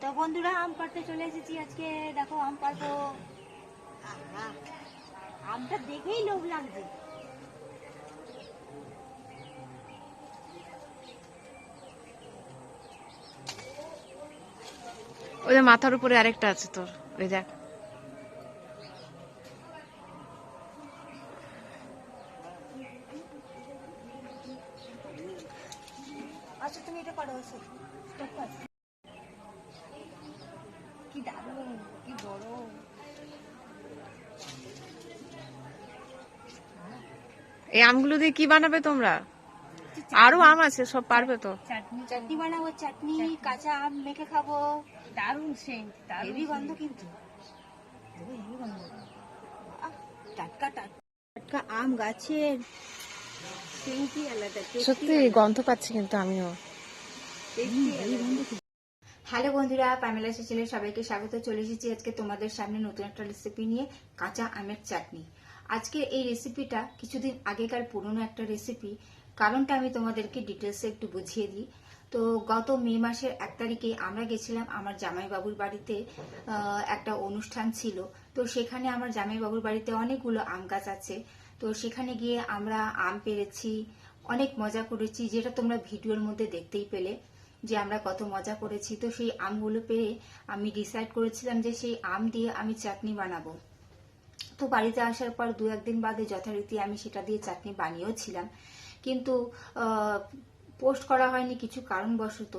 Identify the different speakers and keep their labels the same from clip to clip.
Speaker 1: তো বন্ধুরা আম পাড়তে চলে এসেছি আজকে। দেখো আম পাড়বো। আমটা দেখেই লোভ লাগছে।
Speaker 2: ওই যে মাথার উপরে আরেকটা আছে তোর, ওই দেখ।
Speaker 1: আচ্ছা তুমি এটা পারো। কি দারুণ, কি বড়।
Speaker 2: এই আমগুলো দিয়ে কি বানাবে তোমরা? আরো আম আছে, সব পারবে তো?
Speaker 1: চাটনি বানাবো। চাটনি, কাঁচা আম মেখে খাবো। দারুণ সেন্ট, হেভি গন্ধ কিন্তু। হেভি গন্ধ। টাটকা টাটকা আম গাছের সেন্টই আলাদা।
Speaker 2: সত্যি গন্ধ পাচ্ছি কিন্তু আমিও।
Speaker 1: হ্যালো বন্ধুরা, পামেলা চ্যানেলে সবাইকে স্বাগত। চলে এসেছি আজকে তোমাদের সামনে নতুন একটা রেসিপি নিয়ে, কাঁচা আমের চাটনি। আজকে এই রেসিপিটা কিছুদিন আগেকার পুরনো একটা রেসিপি। কারণটা আমি তোমাদেরকে ডিটেলসে একটু বুঝিয়ে দিই। তো গত মে মাসের 1 তারিখে আমরা গেছিলাম আমার জামাইবাবুর বাড়িতে। একটা অনুষ্ঠান ছিল। তো সেখানে আমার জামাইবাবুর বাড়িতে অনেকগুলো আম গাছ আছে। তো সেখানে গিয়ে আমরা আম পেড়েছি, অনেক মজা করেছি, যেটা তোমরা ভিডিওর মধ্যে দেখতেই পেলে যে আমরা কত মজা করেছি। তো সেই আমগুলো পেরে আমি ডিসাইড করেছিলাম যে সেই আম দিয়ে আমি চাটনি বানাবো। তো বাড়িতে আসার পর 2-1 দিন বাদে যথারীতি আমি সেটা দিয়ে চাটনি বানিয়েও ছিলাম, কিন্তু পোস্ট করা হয়নি কিছু কারণবশত।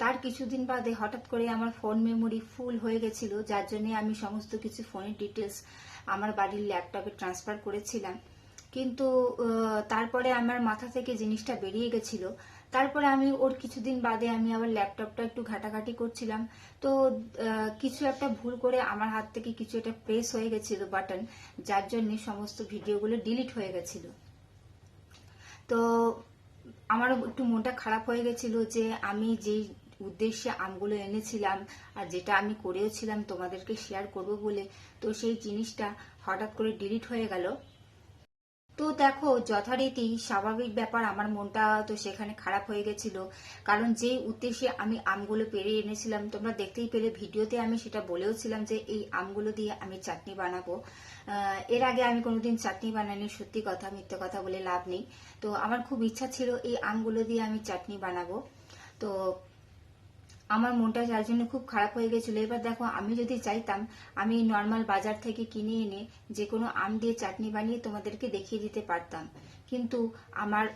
Speaker 1: তার কিছুদিন বাদে হঠাৎ করে আমার ফোন মেমোরি ফুল হয়ে গেছিল, যার জন্য আমি সমস্ত কিছু ফোনের ডিটেলস আমার বাড়ির ল্যাপটপে ট্রান্সফার করেছিলাম। কিন্তু তারপরে আমার মাথা থেকে জিনিসটা বেরিয়ে গেছিল। তারপরে আমি ওর কিছুদিন বাদে আমি আবার ল্যাপটপটা একটু ঘাটাঘাটি করছিলাম। তো কিছু একটা ভুল করে আমার হাত থেকে কিছু একটা প্রেস হয়ে গেছিল বাটন, যার জন্য সমস্ত ভিডিওগুলো ডিলিট হয়ে গেছিল। তো আমারও একটু মনটা খারাপ হয়ে গেছিল যে আমি যেই উদ্দেশ্যে আমগুলো এনেছিলাম আর যেটা আমি করেও ছিলাম তোমাদেরকে শেয়ার করব বলে, তো সেই জিনিসটা হঠাৎ করে ডিলিট হয়ে গেল। তো দেখো, যথারীতি স্বাভাবিক ব্যাপার, আমার মনটা তো সেখানে খারাপ হয়ে গেছিল। কারণ যে উদ্দেশ্যে আমি আমগুলো পেরে এনেছিলাম, তোমরা দেখতেই পেলে ভিডিওতে আমি সেটা বলেওছিলাম যে এই আমগুলো দিয়ে আমি চাটনি বানাবো। এর আগে আমি কোনোদিন চাটনি বানাইনি, সত্যি কথা, মিথ্যে কথা বলে লাভ নেই। তো আমার খুব ইচ্ছা ছিল এই আমগুলো দিয়ে আমি চাটনি বানাবো। তো আমার মনটা যার জন্য খুব খারাপ হয়ে গেছিল। এবার দেখো, আমি যদি চাইতাম আমি নর্মাল বাজার থেকে কিনে এনে যে কোনো আম দিয়ে চাটনি বানিয়ে তোমাদেরকে দেখিয়ে দিতে পারতাম, কিন্তু আমার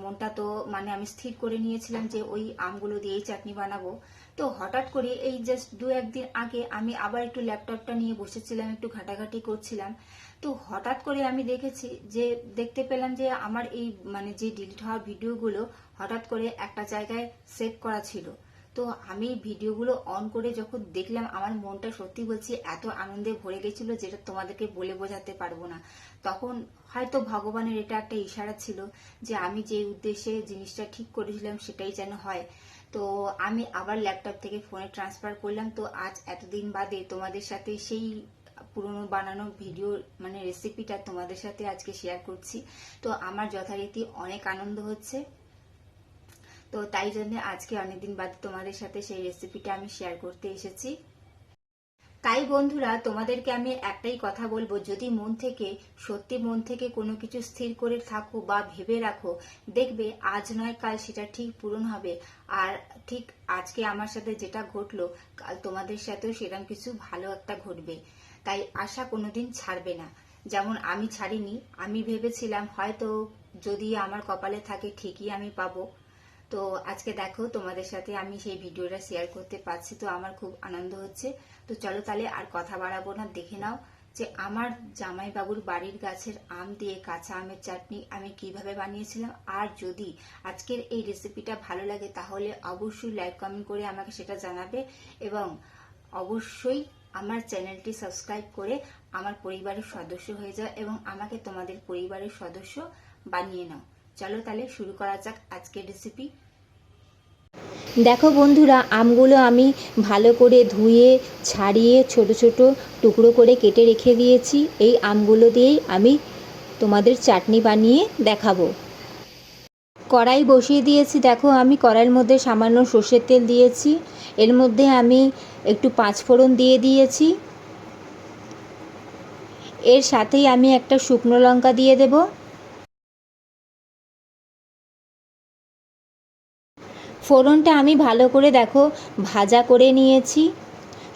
Speaker 1: মনটা তো আমি স্থির করে নিয়েছিলাম যে ওই আমগুলো দিয়েই চাটনি বানাবো। তো হঠাৎ করে এই জাস্ট 2-1 দিন আগে আমি আবার একটু ল্যাপটপটা নিয়ে বসেছিলাম, একটু ঘাটাঘাটি করছিলাম। তো হঠাৎ করে আমি দেখতে পেলাম যে আমার এই যে ডিলিট হওয়া ভিডিওগুলো হঠাৎ করে একটা জায়গায় সেভ করা ছিল। তো আমি ভিডিওগুলো অন করে যখন দেখলাম, আমার মনটা সত্যি বলছি এত আনন্দে ভরে গেছিল যেটা তোমাদেরকে বলে বোঝাতে পারবো না। তখন হয়তো ভগবানের এটা একটা ইশারা ছিল যে আমি যে উদ্দেশ্যে জিনিসটা ঠিক করেছিলাম সেটাই যেন হয়। তো আমি আবার ল্যাপটপ থেকে ফোনে ট্রান্সফার করলাম। তো আজ এতদিন বাদে তোমাদের সাথে সেই পুরনো বানানো ভিডিও রেসিপিটা তোমাদের সাথে আজকে শেয়ার করছি। তো আমার যথারীতি অনেক আনন্দ হচ্ছে। তো তাই জন্য আজকে অনেকদিন বাদে তোমাদের সাথে সেই রেসিপিটা আমি শেয়ার করতে এসেছি। তাই বন্ধুরা, তোমাদেরকে আমি একটাই কথা বলবো, যদি সত্যি মন থেকে কোনো কিছু স্থির করে থাকো বা ভেবে রাখো, দেখবে আজ নয় কাল সেটা ঠিক পূরণ হবে। আর ঠিক আজকে আমার সাথে যেটা ঘটলো, কাল তোমাদের সাথেও সেরকম কিছু ভালো একটা ঘটবে। তাই আশা কোনোদিন ছাড়বে না, যেমন আমি ছাড়িনি। আমি ভেবেছিলাম হয়তো যদি আমার কপালে থাকে ঠিকই আমি পাবো। তো আজকে দেখো, তোমাদের সাথে আমি সেই ভিডিওটা শেয়ার করতে পারছি, তো আমার খুব আনন্দ হচ্ছে। তো চলো তাহলে আর কথা বাড়াবো না, দেখে নাও যে আমার জামাইবাবুর বাড়ির গাছের আম দিয়ে কাঁচা আমের চাটনি আমি কিভাবে বানিয়েছিলাম। আর যদি আজকের এই রেসিপিটা ভালো লাগে তাহলে অবশ্যই লাইক কমেন্ট করে আমাকে সেটা জানাবে, এবং অবশ্যই আমার চ্যানেলটি সাবস্ক্রাইব করে আমার পরিবারের সদস্য হয়ে যাও এবং আমাকে তোমাদের পরিবারের সদস্য বানিয়ে নাও। চলো তাহলে শুরু করা যাক আজকের রেসিপি। দেখো বন্ধুরা, আমগুলো আমি ভালো করে ধুয়ে ছাড়িয়ে ছোট ছোট টুকরো করে কেটে রেখে দিয়েছি। এই আমগুলো দিয়েই আমি তোমাদের চাটনি বানিয়ে দেখাবো। কড়াই বসিয়ে দিয়েছি। দেখো আমি কড়াইয়ের মধ্যে সামান্য সর্ষের তেল দিয়েছি। এর মধ্যে আমি একটু পাঁচফোড়ন দিয়ে দিয়েছি। এর সাথেই আমি একটা শুকনো লঙ্কা দিয়ে দেব। ফোড়নটা আমি ভালো করে দেখো ভাজা করে নিয়েছি।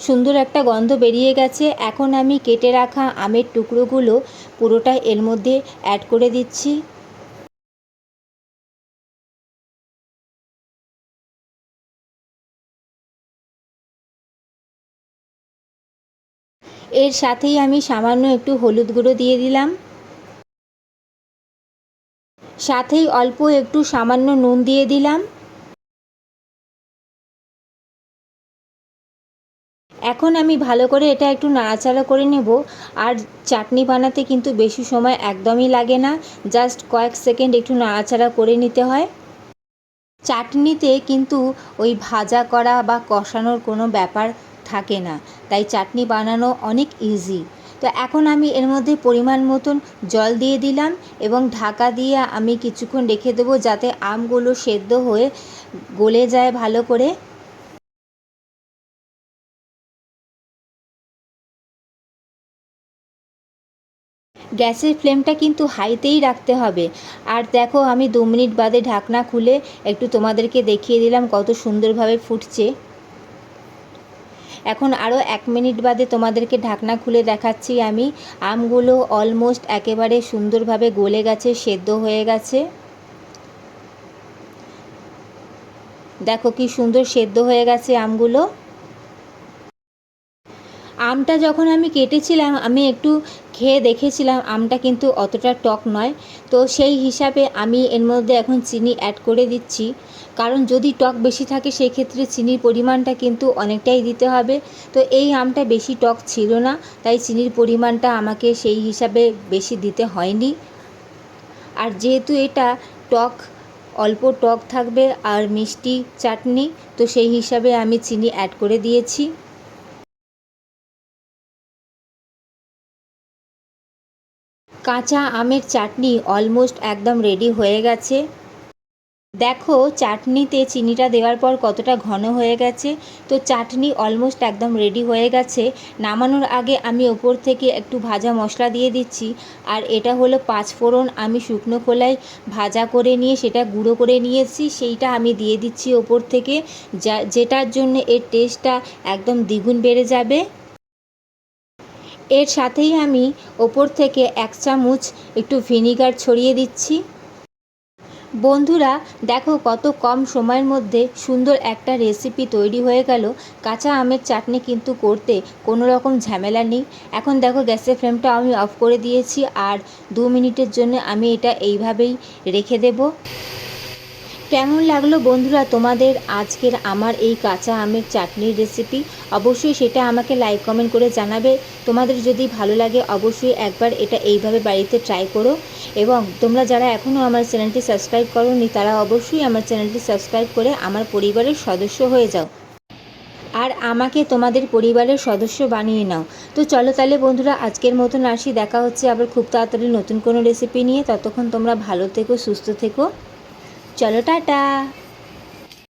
Speaker 1: সুন্দর একটা গন্ধ বেরিয়ে গেছে। এখন আমি কেটে রাখা আমের টুকরোগুলো পুরোটা এর মধ্যে অ্যাড করে দিচ্ছি। এর সাথেই আমি সামান্য একটু হলুদ গুঁড়ো দিয়ে দিলাম। সাথেই অল্প একটু সামান্য নুন দিয়ে দিলাম। এখন আমি ভালো করে এটা একটু নাড়াচাড়া করে নেব। আর চাটনি বানাতে কিন্তু বেশি সময় একদমই লাগে না, জাস্ট কয়েক সেকেন্ড একটু নাড়াচাড়া করে নিতে হয়। চাটনিতে কিন্তু ওই ভাজা করা বা কষানোর কোনো ব্যাপার থাকে না, তাই চাটনি বানানো অনেক ইজি। তো এখন আমি এর মধ্যে পরিমাণ মতন জল দিয়ে দিলাম এবং ঢাকা দিয়ে আমি কিছুক্ষণ রেখে দেবো যাতে আমগুলো সেদ্ধ হয়ে গলে যায় ভালো করে। গ্যাসের ফ্লেমটা কিন্তু হাইতেই রাখতে হবে। আর দেখো আমি 2 মিনিট বাদে ঢাকনা খুলে একটু তোমাদেরকে দেখিয়ে দিলাম কত সুন্দরভাবে ফুটছে। এখন আরও 1 মিনিট বাদে তোমাদেরকে ঢাকনা খুলে দেখাচ্ছি আমি। আমগুলো অলমোস্ট একেবারে সুন্দরভাবে গলে গেছে, সেদ্ধ হয়ে গেছে। দেখো কি সুন্দর সেদ্ধ হয়ে গেছে আমগুলো। আমটা যখন আমি কেটেছিলাম আমি একটু খেয়ে দেখেছিলাম, আমটা কিন্তু অতটা টক নয়। তো সেই হিসাবে আমি এর মধ্যে এখন চিনি অ্যাড করে দিচ্ছি, কারণ যদি টক বেশি থাকে সেই ক্ষেত্রে চিনির পরিমাণটা কিন্তু অনেকটাই দিতে হবে। তো এই আমটা বেশি টক ছিল না, তাই চিনির পরিমাণটা আমাকে সেই হিসাবে বেশি দিতে হয়নি। আর যেহেতু এটা টক, অল্প টক থাকবে আর মিষ্টি চাটনি, তো সেই হিসাবে আমি চিনি অ্যাড করে দিয়েছি। কাঁচা আমের চাটনি অলমোস্ট একদম রেডি হয়ে গেছে। দেখো চাটনিতে চিনিটা দেওয়ার পর কতটা ঘন হয়ে গেছে। তো চাটনি অলমোস্ট একদম রেডি হয়ে গেছে। নামানোর আগে আমি ওপর থেকে একটু ভাজা মশলা দিয়ে দিচ্ছি। আর এটা হলো পাঁচফোড়ন, আমি শুকনো খোলায় ভাজা করে নিয়ে সেটা গুঁড়ো করে নিয়েছি, সেইটা আমি দিয়ে দিচ্ছি ওপর থেকে, যেটার জন্য এর টেস্টটা একদম দ্বিগুণ বেড়ে যাবে। এর সাথেই আমি ওপর থেকে 1 চামচ একটু ভিনিগার ছড়িয়ে দিচ্ছি। বন্ধুরা দেখো কত কম সময়ের মধ্যে সুন্দর একটা রেসিপি তৈরি হয়ে গেল। কাঁচা আমের চাটনি কিন্তু করতে কোনো রকম ঝামেলা নেই। এখন দেখো গ্যাসের ফ্লেমটা আমি অফ করে দিয়েছি আর 2 মিনিটের জন্য আমি এটা এইভাবেই রেখে দেব। কেমন লাগলো বন্ধুরা তোমাদের আজকের আমার এই কাঁচা আমের চাটনির রেসিপি? অবশ্যই সেটা আমাকে লাইক কমেন্ট করে জানাবে। তোমাদের যদি ভালো লাগে অবশ্যই একবার এটা এইভাবে বাড়িতে ট্রাই করো। এবং তোমরা যারা এখনও আমার চ্যানেলটি সাবস্ক্রাইব করোনি তারা অবশ্যই আমার চ্যানেলটি সাবস্ক্রাইব করে আমার পরিবারের সদস্য হয়ে যাও আর আমাকে তোমাদের পরিবারের সদস্য বানিয়ে নাও। তো চলো তাহলে বন্ধুরা আজকের মতন আসি, দেখা হচ্ছে আবার খুব তাড়াতাড়ি নতুন কোনো রেসিপি নিয়ে। ততক্ষণ তোমরা ভালো থেকো, সুস্থ থেকো। চলো টাটা।